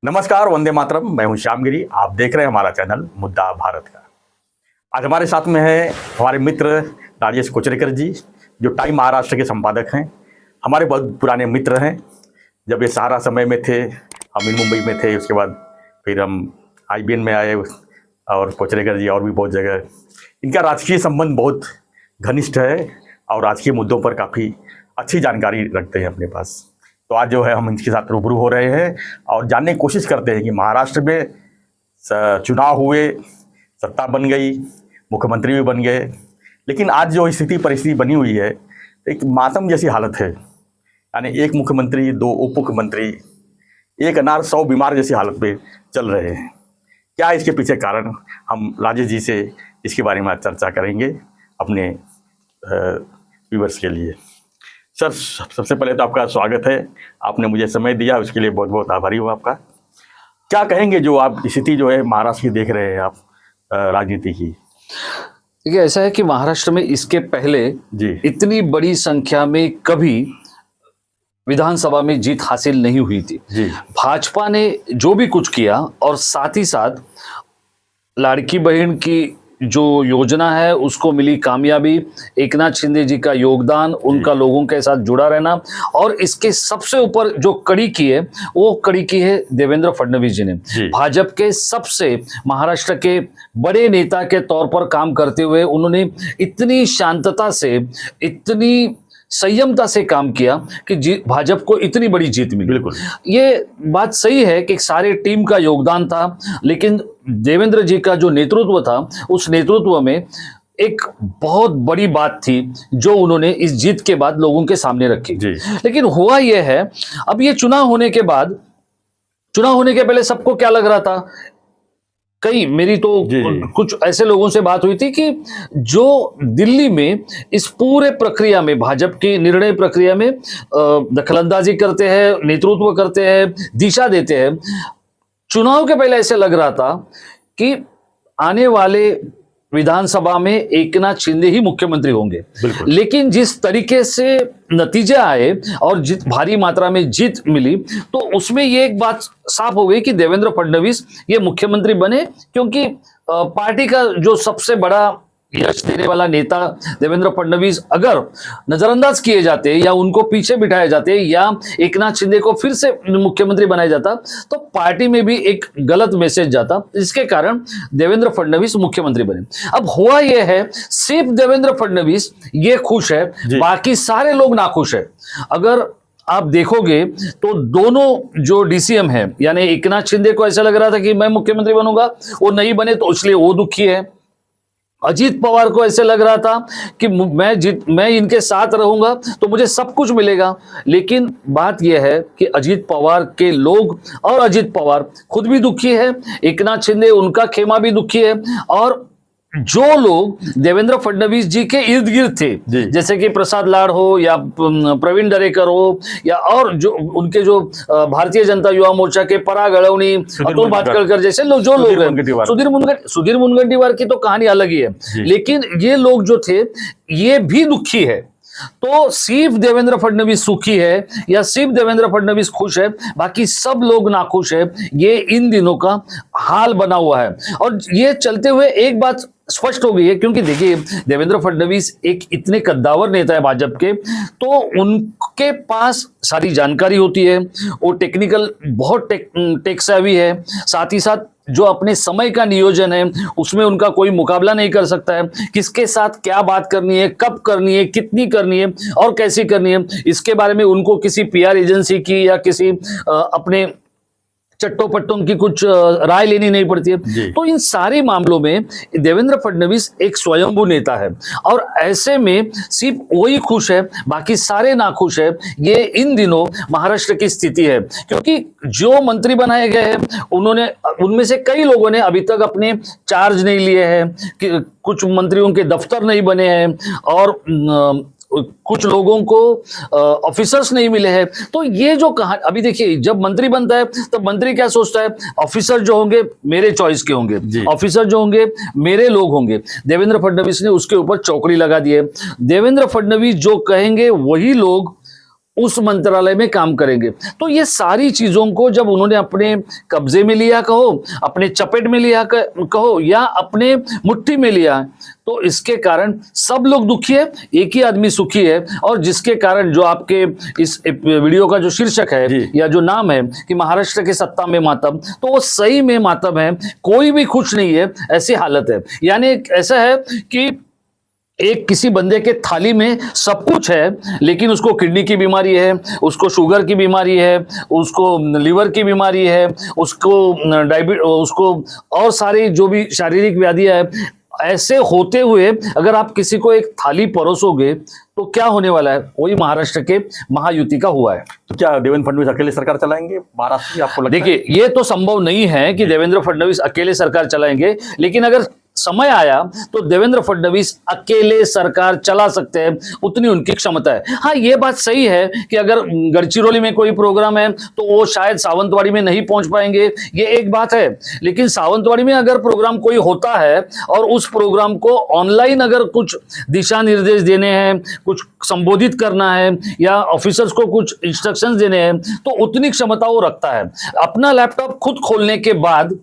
नमस्कार, वंदे मातरम। मैं हूं श्यामगिरी। आप देख रहे हैं हमारा चैनल मुद्दा भारत का। आज हमारे साथ में है हमारे मित्र राजेश कोचरेकर जी, जो टाइम महाराष्ट्र के संपादक हैं। हमारे बहुत पुराने मित्र हैं। जब ये सहारा समय में थे, हम इन मुंबई में थे, उसके बाद फिर हम IBN में आए, और कोचरेकर जी और भी बहुत जगह। इनका राजकीय संबंध बहुत घनिष्ठ है और राजकीय मुद्दों पर काफ़ी अच्छी जानकारी रखते हैं अपने पास। तो आज जो है हम इनके साथ रूबरू हो रहे हैं और जानने की कोशिश करते हैं कि महाराष्ट्र में चुनाव हुए, सत्ता बन गई, मुख्यमंत्री भी बन गए, लेकिन आज जो स्थिति परिस्थिति बनी हुई है, एक मातम जैसी हालत है। यानी एक मुख्यमंत्री, दो उप मुख्यमंत्री, एक अनार 100 बीमार जैसी हालत में चल रहे हैं। क्या इसके पीछे कारण, हम राजेश जी से इसके बारे में आज चर्चा करेंगे अपने व्यूअर्स के लिए। सर, सबसे पहले तो आपका स्वागत है। आपने मुझे समय दिया, उसके लिए बहुत बहुत आभारी हूँ आपका। क्या कहेंगे जो आप स्थिति जो है महाराष्ट्र की देख रहे हैं आप, राजनीति की? देखिए, ऐसा है कि महाराष्ट्र में इसके पहले जी इतनी बड़ी संख्या में कभी विधानसभा में जीत हासिल नहीं हुई थी। जी भाजपा ने जो भी कुछ किया, और साथ ही साथ लाड़की बहन की जो योजना है उसको मिली कामयाबी, एकनाथ शिंदे जी का योगदान, उनका लोगों के साथ जुड़ा रहना, और इसके सबसे ऊपर जो कड़ी की है वो कड़ी की है देवेंद्र फडणवीस जी ने। भाजपा के सबसे महाराष्ट्र के बड़े नेता के तौर पर काम करते हुए उन्होंने इतनी शांतता से, इतनी संयमता से काम किया कि भाजपा को इतनी बड़ी जीत मिली। बिल्कुल, ये बात सही है कि सारे टीम का योगदान था, लेकिन देवेंद्र जी का जो नेतृत्व था, उस नेतृत्व में एक बहुत बड़ी बात थी जो उन्होंने इस जीत के बाद लोगों के सामने रखी। लेकिन हुआ यह है, अब ये चुनाव होने के बाद, चुनाव होने के पहले सबको क्या लग रहा था, मेरी तो कुछ ऐसे लोगों से बात हुई थी कि जो दिल्ली में इस पूरे प्रक्रिया में, भाजपा की निर्णय प्रक्रिया में दखलंदाजी करते हैं, नेतृत्व करते हैं, दिशा देते हैं, चुनाव के पहले ऐसे लग रहा था कि आने वाले विधानसभा में एकनाथ शिंदे ही मुख्यमंत्री होंगे। लेकिन जिस तरीके से नतीजे आए और भारी मात्रा में जीत मिली, तो उसमें ये एक बात साफ हो गई कि देवेंद्र फडणवीस ये मुख्यमंत्री बने, क्योंकि पार्टी का जो सबसे बड़ा यश देने वाला नेता देवेंद्र फडणवीस अगर नजरअंदाज किए जाते या उनको पीछे बिठाए जाते या एकनाथ शिंदे को फिर से मुख्यमंत्री बनाया जाता, तो पार्टी में भी एक गलत मैसेज जाता, जिसके कारण देवेंद्र फडणवीस मुख्यमंत्री बने। अब हुआ यह है, सिर्फ देवेंद्र फडणवीस ये खुश है, बाकी सारे लोग नाखुश है। अगर आप देखोगे तो दोनों जो DCM है, यानी एकनाथ शिंदे को ऐसा लग रहा था कि मैं मुख्यमंत्री बनूंगा, वो नहीं बने तो इसलिए वो दुखी है। अजीत पवार को ऐसे लग रहा था कि मैं इनके साथ रहूंगा तो मुझे सब कुछ मिलेगा। लेकिन बात यह है कि अजीत पवार के लोग और अजीत पवार खुद भी दुखी है, एकनाथ शिंदे उनका खेमा भी दुखी है, और जो लोग देवेंद्र फडणवीस जी के इर्द गिर्द थे, जैसे कि प्रसाद लाड हो या प्रवीण दरेकर हो, या और जो उनके जो भारतीय जनता युवा मोर्चा के पराग अड़वनी, अतुल भाटकळकर जैसे लोग, जो लोग हैं, सुधीर मुनगंटीवार की तो कहानी अलग ही है, लेकिन ये लोग जो थे ये भी दुखी है। तो सिर्फ देवेंद्र फडणवीस सुखी है या सिर्फ देवेंद्र फडणवीस खुश है, बाकी सब लोग नाखुश है। ये इन दिनों का हाल बना हुआ है, और ये चलते हुए एक बात स्पष्ट हो गई है, क्योंकि देखिए देवेंद्र फडणवीस एक इतने कद्दावर नेता है भाजपा के, तो उनके पास सारी जानकारी होती है, वो टेक्निकल बहुत टेक सेवी है, साथ ही साथ जो अपने समय का नियोजन है उसमें उनका कोई मुकाबला नहीं कर सकता है। किसके साथ क्या बात करनी है, कब करनी है, कितनी करनी है और कैसी करनी है, इसके बारे में उनको किसी PR एजेंसी की या किसी अपने चट्टोपट्टों की कुछ राय लेनी नहीं पड़ती है। तो इन सारे मामलों में देवेंद्र फडणवीस एक स्वयंभू नेता है, और ऐसे में सिर्फ वही खुश है, बाकी सारे नाखुश है। ये इन दिनों महाराष्ट्र की स्थिति है, क्योंकि जो मंत्री बनाए गए हैं उनमें से कई लोगों ने अभी तक अपने चार्ज नहीं लिए हैं, कि कुछ मंत्रियों के दफ्तर नहीं बने हैं, और कुछ लोगों को ऑफिसर्स नहीं मिले हैं। तो ये जो कहानी, अभी देखिए जब मंत्री बनता है तब मंत्री क्या सोचता है, ऑफिसर जो होंगे मेरे चॉइस के होंगे, ऑफिसर जो होंगे मेरे लोग होंगे। देवेंद्र फडणवीस ने उसके ऊपर चौकड़ी लगा दी है। देवेंद्र फडणवीस जो कहेंगे वही लोग उस मंत्रालय में काम करेंगे। तो ये सारी चीजों को जब उन्होंने अपने कब्जे में लिया कहो, अपने चपेट में लिया कहो, या अपने मुट्ठी में लिया, तो इसके कारण सब लोग दुखी है, एक ही आदमी सुखी है। और जिसके कारण जो आपके इस वीडियो का जो शीर्षक है या जो नाम है कि महाराष्ट्र के सत्ता में मातम, तो वो सही में मातम है, कोई भी खुश नहीं है, ऐसी हालत है। यानी ऐसा है कि एक किसी बंदे के थाली में सब कुछ है, लेकिन उसको किडनी की बीमारी है, उसको शुगर की बीमारी है, उसको लिवर की बीमारी है, उसको और सारी जो भी शारीरिक व्याधियां है। ऐसे होते हुए अगर आप किसी को एक थाली परोसोगे तो क्या होने वाला है? वही महाराष्ट्र के महायुति का हुआ है। तो क्या देवेंद्र फडणवीस अकेले सरकार चलाएंगे महाराष्ट्र में, आपको लगता है? देखिए, ये तो संभव नहीं है कि देवेंद्र फडणवीस अकेले सरकार चलाएंगे, लेकिन अगर समय आया तो देवेंद्र फडणवीस अकेले सरकार चला सकते हैं, उतनी उनकी क्षमता है। हाँ, ये बात सही है कि अगर गढ़चिरौली में कोई प्रोग्राम है तो वो शायद सावंतवाड़ी में नहीं पहुंच पाएंगे, ये एक बात है। लेकिन सावंतवाड़ी में अगर प्रोग्राम कोई होता है और उस प्रोग्राम को ऑनलाइन अगर कुछ दिशा निर्देश देने हैं, कुछ संबोधित करना है या ऑफिसर्स को कुछ इंस्ट्रक्शंस देने हैं, तो उतनी क्षमता वो रखता है। अपना लैपटॉप खुद खोलने के बाद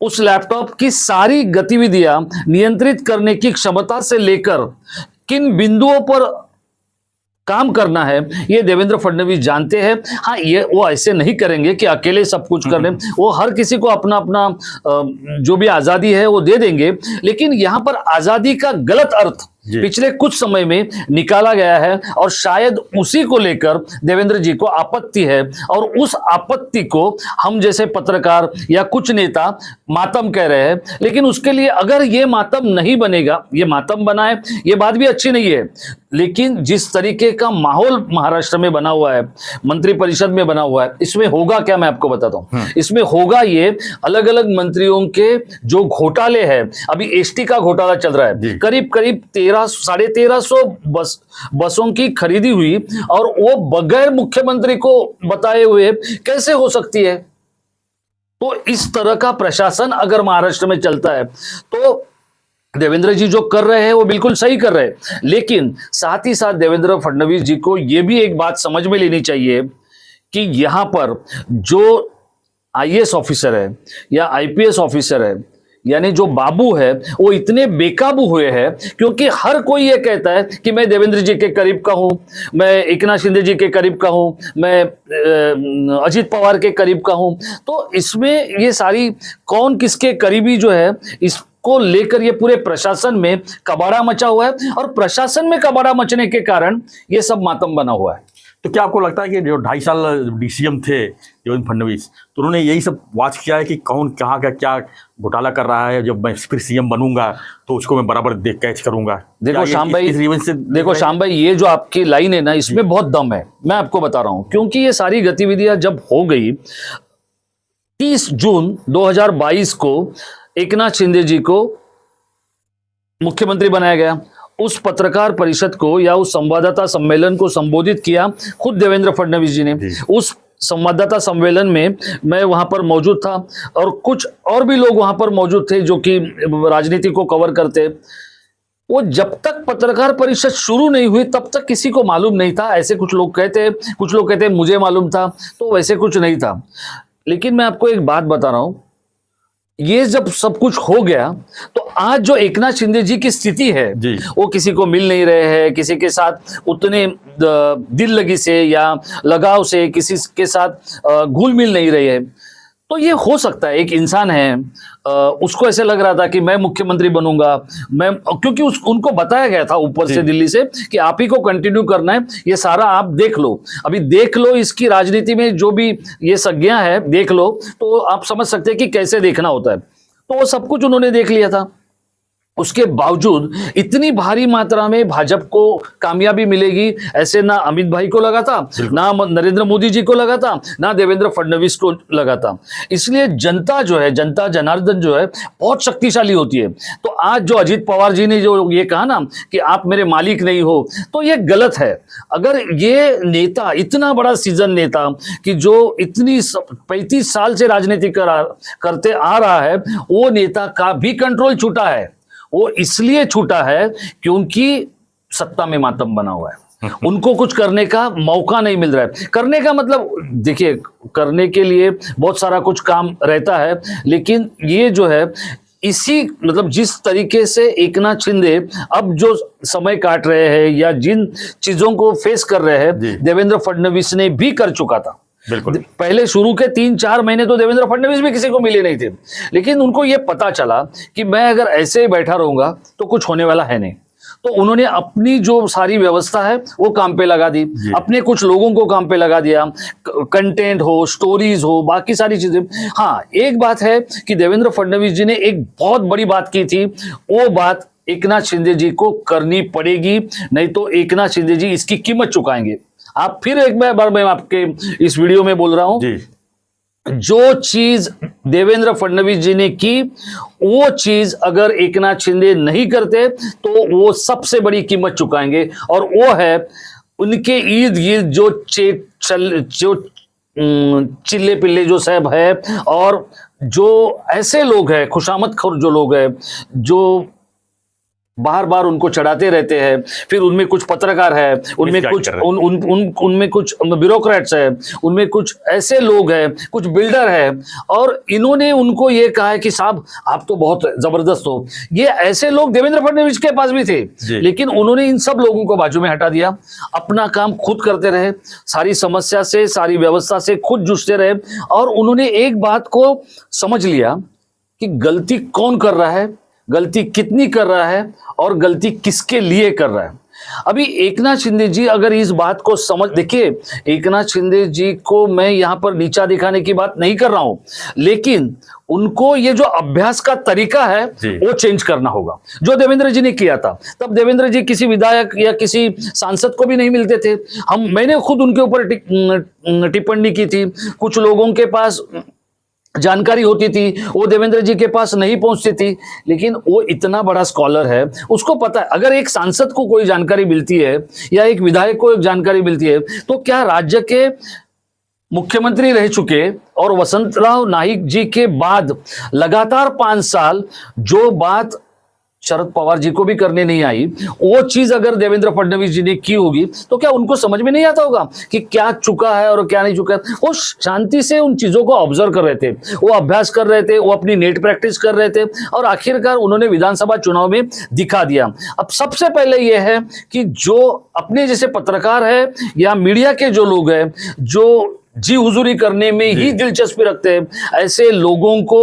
उस लैपटॉप की सारी गतिविधियां नियंत्रित करने की क्षमता से लेकर किन बिंदुओं पर काम करना है, ये देवेंद्र फडणवीस जानते हैं। हाँ, ये वो ऐसे नहीं करेंगे कि अकेले सब कुछ कर लें, वो हर किसी को अपना अपना जो भी आजादी है वो दे देंगे। लेकिन यहां पर आजादी का गलत अर्थ पिछले कुछ समय में निकाला गया है और शायद उसी को लेकर देवेंद्र जी को आपत्ति है, और उस आपत्ति को हम जैसे पत्रकार या कुछ नेता मातम कह रहे हैं। लेकिन उसके लिए अगर ये मातम नहीं बनेगा, ये मातम बना है, ये बात भी अच्छी नहीं है, लेकिन जिस तरीके का माहौल महाराष्ट्र में बना हुआ है, मंत्रिपरिषद में बना हुआ है, इसमें होगा क्या मैं आपको बताता हूं। इसमें होगा ये, अलग अलग मंत्रियों के जो घोटाले हैं, अभी एसटी का घोटाला चल रहा है, करीब करीब 1300 बसों की खरीदी हुई और वो बगैर मुख्यमंत्री को बताए हुए कैसे हो सकती है? तो इस तरह का प्रशासन अगर महाराष्ट्र में चलता है तो देवेंद्र जी जो कर रहे हैं वो बिल्कुल सही कर रहे हैं। लेकिन साथ ही साथ देवेंद्र फडणवीस जी को यह भी एक बात समझ में लेनी चाहिए कि यहां पर जो आईएएस ऑफिसर है या आईपीएस ऑफिसर है, यानी जो बाबू है, वो इतने बेकाबू हुए हैं क्योंकि हर कोई ये कहता है कि मैं देवेंद्र जी के करीब का हूं, मैं एकनाथ शिंदे जी के करीब का हूं, मैं अजित पवार के करीब का हूं। तो इसमें ये सारी कौन किसके करीबी जो है, इसको लेकर ये पूरे प्रशासन में कबाड़ा मचा हुआ है, और प्रशासन में कबाड़ा मचने के कारण ये सब मातम बना हुआ है। तो क्या आपको लगता है कि जो 2.5 साल डीसीएम थे देवेंद्र फडणवीस, तो उन्होंने यही सब वॉच किया है कि कौन कहाँ का क्या घोटाला कर रहा है, जब मैं फिर सीएम बनूंगा तो उसको मैं बराबर देख कैच करूंगा? देखो श्याम भाई, ये जो आपकी लाइन है ना, इसमें बहुत दम है, मैं आपको बता रहा हूं। क्योंकि ये सारी गतिविधियां जब हो गई, 30 जून 2022 को एकनाथ शिंदे जी को मुख्यमंत्री बनाया गया। उस पत्रकार परिषद को या उस संवाददाता सम्मेलन को संबोधित किया खुद देवेंद्र फडणवीस जी ने। उस संवाददाता सम्मेलन में मैं वहां पर मौजूद था और कुछ और भी लोग वहां पर मौजूद थे जो कि राजनीति को कवर करते। वो जब तक पत्रकार परिषद शुरू नहीं हुई तब तक किसी को मालूम नहीं था, ऐसे कुछ लोग कहते मुझे मालूम था, तो वैसे कुछ नहीं था। लेकिन मैं आपको एक बात बता रहा हूं, ये जब सब कुछ हो गया तो आज जो एकनाथ शिंदे जी की स्थिति है, वो किसी को मिल नहीं रहे हैं, किसी के साथ उतने दिल लगी से या लगाव से किसी के साथ घुल मिल नहीं रहे हैं। तो ये हो सकता है, एक इंसान है, उसको ऐसे लग रहा था कि मैं मुख्यमंत्री बनूंगा, क्योंकि उनको बताया गया था ऊपर से दिल्ली से कि आप ही को कंटिन्यू करना है, ये सारा आप देख लो, अभी देख लो, इसकी राजनीति में जो भी ये संज्ञा है देख लो, तो आप समझ सकते हैं कि कैसे देखना होता है। तो वो सब कुछ उन्होंने देख लिया था। उसके बावजूद इतनी भारी मात्रा में भाजपा को कामयाबी मिलेगी ऐसे ना अमित भाई को लगा था, ना नरेंद्र मोदी जी को लगा था, ना देवेंद्र फडणवीस को लगा था। इसलिए जनता जो है, जनता जनार्दन जो है, बहुत शक्तिशाली होती है। तो आज जो अजित पवार जी ने जो ये कहा ना कि आप मेरे मालिक नहीं हो, तो ये गलत है। अगर ये नेता, इतना बड़ा सीजन नेता कि जो इतनी 35 साल से राजनीति करते आ रहा है, वो नेता का भी कंट्रोल छूटा है। वो इसलिए छूटा है क्योंकि सत्ता में मातम बना हुआ है। उनको कुछ करने का मौका नहीं मिल रहा है। करने का मतलब देखिए, करने के लिए बहुत सारा कुछ काम रहता है, लेकिन ये जो है इसी मतलब जिस तरीके से एकनाथ शिंदे अब जो समय काट रहे हैं या जिन चीजों को फेस कर रहे हैं, देवेंद्र फडणवीस ने भी कर चुका था। बिल्कुल। पहले शुरू के 3-4 महीने तो देवेंद्र फडणवीस भी किसी को मिले नहीं थे, लेकिन उनको यह पता चला कि मैं अगर ऐसे ही बैठा रहूंगा तो कुछ होने वाला है नहीं। तो उन्होंने अपनी जो सारी व्यवस्था है वो काम पे लगा दी, अपने कुछ लोगों को काम पे लगा दिया, कंटेंट हो, स्टोरीज हो, बाकी सारी चीजें। हाँ, एक बात है कि देवेंद्र फडणवीस जी ने एक बहुत बड़ी बात की थी, वो बात एकनाथ शिंदे जी को करनी पड़ेगी, नहीं तो एकनाथ शिंदे जी इसकी कीमत चुकाएंगे। आप फिर एक बार मैं आपके इस वीडियो में बोल रहा हूं, जो चीज देवेंद्र फडणवीस जी ने की वो चीज अगर एकनाथ शिंदे नहीं करते तो वो सबसे बड़ी कीमत चुकाएंगे, और वो है उनके इर्द गिर्द जो चिल्ले पिल्ले जो साहब है, और जो ऐसे लोग हैं खुशामद जो लोग हैं जो बार बार उनको चढ़ाते रहते हैं, फिर उनमें कुछ पत्रकार है, उनमें कुछ उनमें कुछ ब्यूरोक्रेट्स है, उनमें कुछ ऐसे लोग हैं, कुछ बिल्डर है, और इन्होंने उनको ये कहा है कि साहब आप तो बहुत जबरदस्त हो। ये ऐसे लोग देवेंद्र फडणवीस के पास भी थे, लेकिन उन्होंने इन सब लोगों को बाजू में हटा दिया, अपना काम खुद करते रहे, सारी समस्या से, सारी व्यवस्था से खुद जूझते रहे, और उन्होंने एक बात को समझ लिया कि गलती कौन कर रहा है, गलती कितनी कर रहा है, और गलती किसके लिए कर रहा है। अभी एकनाथ शिंदे जी अगर इस बात को समझ, देखिए एकनाथ शिंदे जी को मैं यहां पर नीचा दिखाने की बात नहीं कर रहा हूं, लेकिन उनको ये जो अभ्यास का तरीका है वो चेंज करना होगा, जो देवेंद्र जी ने किया था। तब देवेंद्र जी किसी विधायक या किसी सांसद को भी नहीं मिलते थे। मैंने खुद उनके ऊपर टिप्पणी की थी, कुछ लोगों के पास जानकारी होती थी, वो देवेंद्र जी के पास नहीं पहुंचती थी, लेकिन वो इतना बड़ा स्कॉलर है, उसको पता है अगर एक सांसद को कोई जानकारी मिलती है या एक विधायक को एक जानकारी मिलती है, तो क्या राज्य के मुख्यमंत्री रह चुके और वसंतराव नाईक जी के बाद लगातार 5 साल जो बात शरद पवार जी को भी करने नहीं आई, वो चीज अगर देवेंद्र फडणवीस जी ने की होगी तो क्या उनको समझ में नहीं आता होगा कि क्या चुका है और क्या नहीं चुका है। वो शांति से उन चीजों को ऑब्जर्व कर रहे थे, वो अभ्यास कर रहे थे, वो अपनी नेट प्रैक्टिस कर रहे थे, और आखिरकार उन्होंने विधानसभा चुनाव में दिखा दिया। अब सबसे पहले यह है कि जो अपने जैसे पत्रकार है या मीडिया के जो लोग हैं, जो जी हुजूरी करने में ही दिलचस्पी रखते हैं, ऐसे लोगों को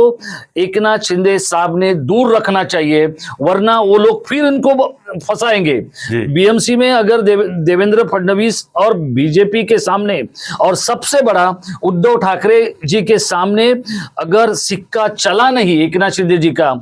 एकनाथ शिंदे साहब ने दूर रखना चाहिए, वरना वो लोग फिर इनको फंसाएंगे। बीएमसी में अगर देवेंद्र फडणवीस और बीजेपी के सामने और सबसे बड़ा उद्धव ठाकरे जी के सामने अगर सिक्का चला नहीं एकनाथ शिंदे जी का,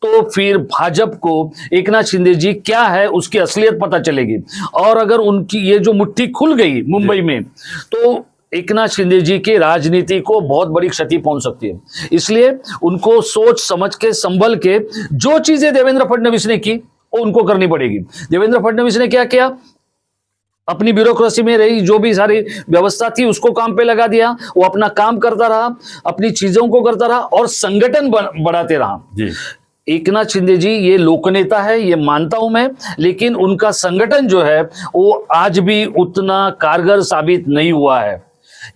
तो फिर भाजपा को एकनाथ शिंदे जी क्या है उसकी असलियत पता चलेगी। और अगर उनकी ये जो मुट्ठी खुल गई मुंबई में, तो एकनाथ शिंदे जी की राजनीति को बहुत बड़ी क्षति पहुंच सकती है। इसलिए उनको सोच समझ के, संभल के, जो चीजें देवेंद्र फडणवीस ने की वो उनको करनी पड़ेगी। देवेंद्र फडणवीस ने क्या किया, अपनी ब्यूरोक्रेसी में रही जो भी सारी व्यवस्था थी उसको काम पे लगा दिया, वो अपना काम करता रहा, अपनी चीजों को करता रहा और संगठन बढ़ाते रहा। एकनाथ शिंदे जी ये लोकनेता है, ये मानता हूं मैं, लेकिन उनका संगठन जो है वो आज भी उतना कारगर साबित नहीं हुआ है।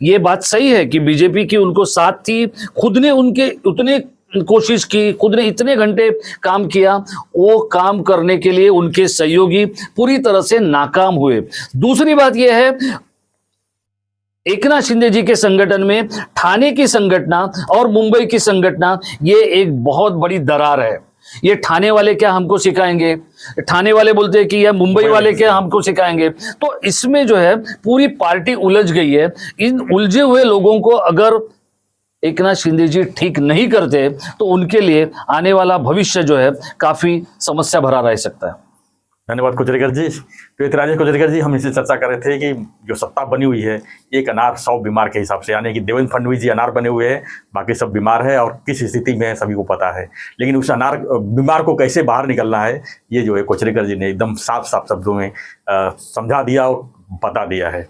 ये बात सही है कि बीजेपी की उनको साथ थी, खुद ने उनके उतने कोशिश की, खुद ने इतने घंटे काम किया, वो काम करने के लिए उनके सहयोगी पूरी तरह से नाकाम हुए। दूसरी बात यह है, एकनाथ शिंदे जी के संगठन में ठाणे की संगठना और मुंबई की संगठना, ये एक बहुत बड़ी दरार है। ये ठाणे वाले क्या हमको सिखाएंगे, ठाणे वाले बोलते हैं कि यह मुंबई वाले क्या हमको सिखाएंगे। तो इसमें जो है पूरी पार्टी उलझ गई है। इन उलझे हुए लोगों को अगर एकनाथ शिंदे जी ठीक नहीं करते तो उनके लिए आने वाला भविष्य जो है काफी समस्या भरा रह सकता है। धन्यवाद कुचरेकर जी। तो राजेश कुचरेकर जी, हम इससे चर्चा कर रहे थे कि जो सत्ता बनी हुई है एक अनार 100 बीमार के हिसाब से, यानी कि देवेंद्र फडणवीस जी अनार बने हुए हैं, बाकी सब बीमार है और किस स्थिति में है सभी को पता है। लेकिन उस अनार बीमार को कैसे बाहर निकलना है, ये जो है कुचरेकर जी ने एकदम साफ साफ शब्दों में समझा दिया और बता दिया है।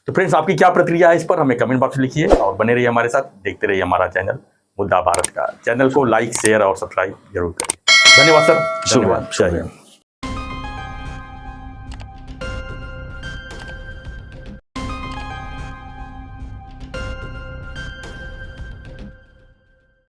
तो फ्रेंड्स, आपकी क्या प्रतिक्रिया है इस पर हमें कमेंट बॉक्स में लिखिए और बने रहिए हमारे साथ, देखते रहिए हमारा चैनल मुद्दा भारत का। चैनल को लाइक, शेयर और सब्सक्राइब जरूर करिए। धन्यवाद सर। धन्यवाद।